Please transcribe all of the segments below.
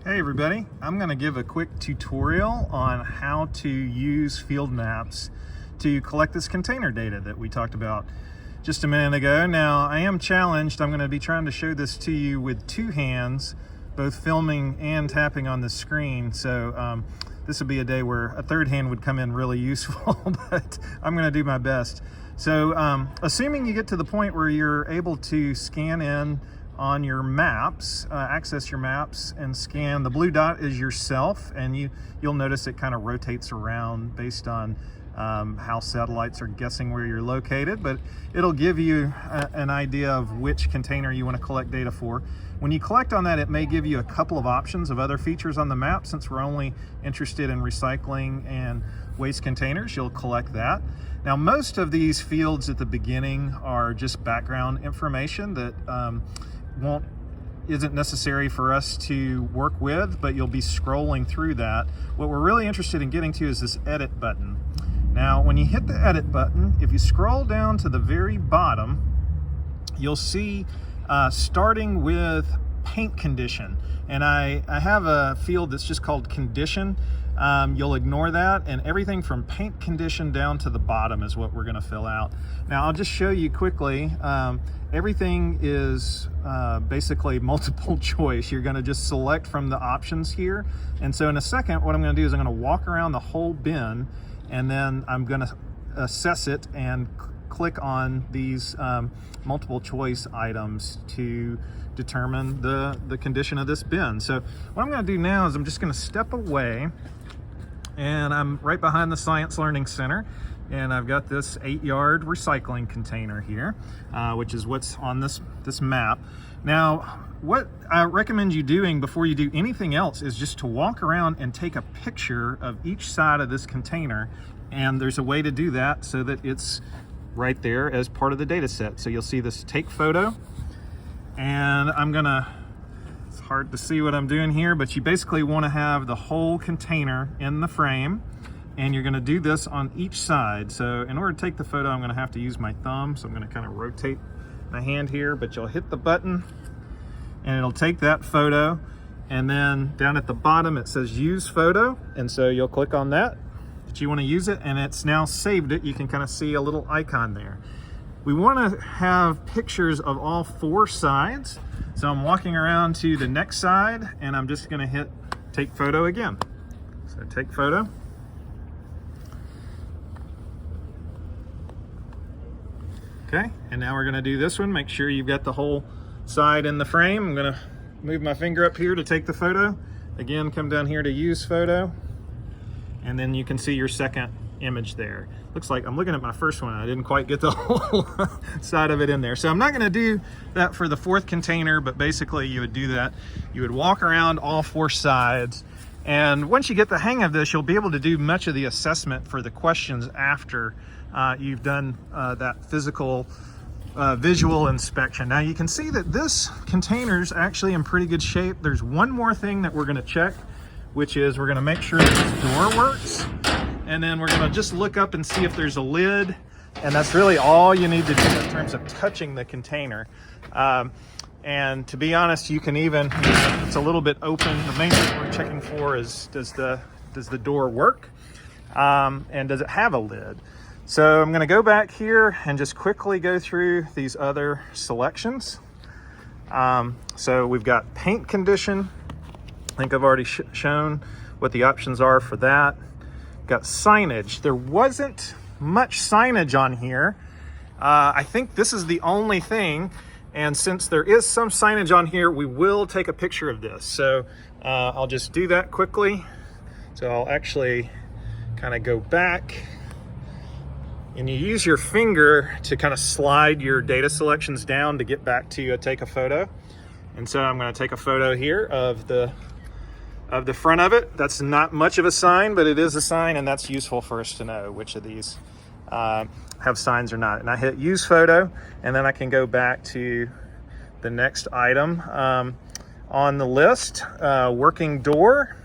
Hey everybody, I'm going to give a quick tutorial on how to use field maps to collect this container data that we talked about just a minute ago. Now I am challenged. I'm going to be trying to show this to you with two hands, both filming and tapping on the screen. So this would be a day where a third hand would come in really useful, but I'm going to do my best. So assuming you get to the point where you're able to scan in on your maps, access your maps and scan. The blue dot is yourself, and you'll notice it kind of rotates around based on how satellites are guessing where you're located, but it'll give you an idea of which container you want to collect data for. When you collect on that, it may give you a couple of options of other features on the map. Since we're only interested in recycling and waste containers, you'll collect that. Now, most of these fields at the beginning are just background information that isn't necessary for us to work with, but you'll be scrolling through that. What we're really interested in getting to is this edit button. Now, when you hit the edit button, if you scroll down to the very bottom, you'll see starting with paint condition. And I have a field that's just called condition. You'll ignore that, and everything from paint condition down to the bottom is what we're going to fill out. Now I'll just show you quickly. Everything is basically multiple choice. You're going to just select from the options here, and so in a second what I'm going to do is I'm going to walk around the whole bin, and then I'm going to assess it and click on these multiple choice items to determine the condition of this bin. So what I'm going to do now is I'm just going to step away, and I'm right behind the Science Learning Center, and I've got this 8-yard recycling container here, which is what's on this map. Now, what I recommend you doing before you do anything else is just to walk around and take a picture of each side of this container, and there's a way to do that so that it's right there as part of the data set. So you'll see this take photo, and it's hard to see what I'm doing here, but you basically want to have the whole container in the frame, and you're going to do this on each side. So in order to take the photo, I'm going to have to use my thumb, so I'm going to kind of rotate my hand here, but you'll hit the button and it'll take that photo, and then down at the bottom it says use photo, and so you'll click on that you want to use it, and it's now saved it. You can kind of see a little icon there. We want to have pictures of all 4 sides, so I'm walking around to the next side, and I'm just going to hit take photo again. So take photo. Okay, and now we're going to do this one. Make sure you've got the whole side in the frame. I'm going to move my finger up here to take the photo. Again, come down here to use photo, and then you can see your second image there. Looks like I'm looking at my first one. I didn't quite get the whole side of it in there. So I'm not going to do that for the 4th container, but basically you would do that. You would walk around all 4 sides, and once you get the hang of this, you'll be able to do much of the assessment for the questions after you've done that physical visual inspection. Now you can see that this container is actually in pretty good shape. There's one more thing that we're going to check, which is we're going to make sure this door works, and then we're going to just look up and see if there's a lid, and that's really all you need to do in terms of touching the container. And to be honest, you can even, it's a little bit open. The main thing we're checking for is does the door work, and does it have a lid? So I'm going to go back here and just quickly go through these other selections. So we've got paint condition. I think I've already shown what the options are for that. Got signage. There wasn't much signage on here. I think this is the only thing, and since there is some signage on here, we will take a picture of this. So I'll just do that quickly. So I'll actually kind of go back, and you use your finger to kind of slide your data selections down to get back to take a photo. And so I'm going to take a photo here of the front of it. That's not much of a sign, but it is a sign, and that's useful for us to know which of these have signs or not. And I hit use photo, and then I can go back to the next item on the list, working door.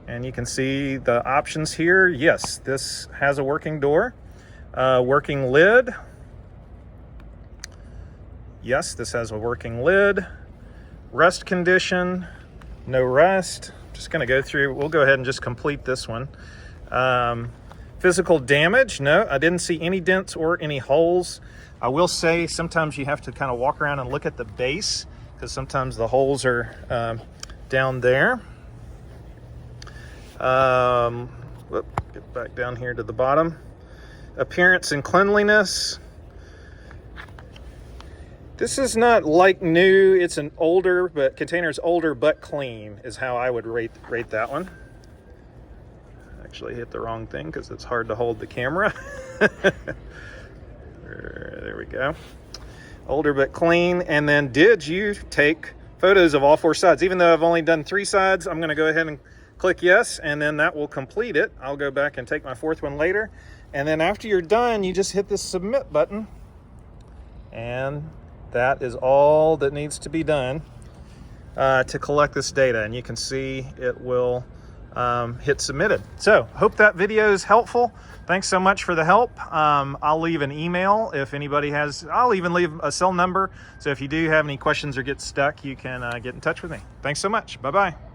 And you can see the options here. Yes, this has a working door. Working lid. Yes, this has a working lid. Rust condition, no rust. Just gonna go through, we'll go ahead and just complete this one. Physical damage, no, I didn't see any dents or any holes. I will say sometimes you have to kind of walk around and look at the base because sometimes the holes are down there. Get back down here to the bottom. Appearance and cleanliness. This is not like new, it's an older, but container's older but clean is how I would rate that one. Actually hit the wrong thing because it's hard to hold the camera. There we go. Older but clean. And then did you take photos of all 4 sides? Even though I've only done 3 sides, I'm gonna go ahead and click yes, and then that will complete it. I'll go back and take my 4th one later. And then after you're done, you just hit the submit button. And that is all that needs to be done to collect this data. And you can see it will hit submitted. So hope that video is helpful. Thanks so much for the help. I'll leave an email if anybody has, I'll even leave a cell number. So if you do have any questions or get stuck, you can get in touch with me. Thanks so much. Bye-bye.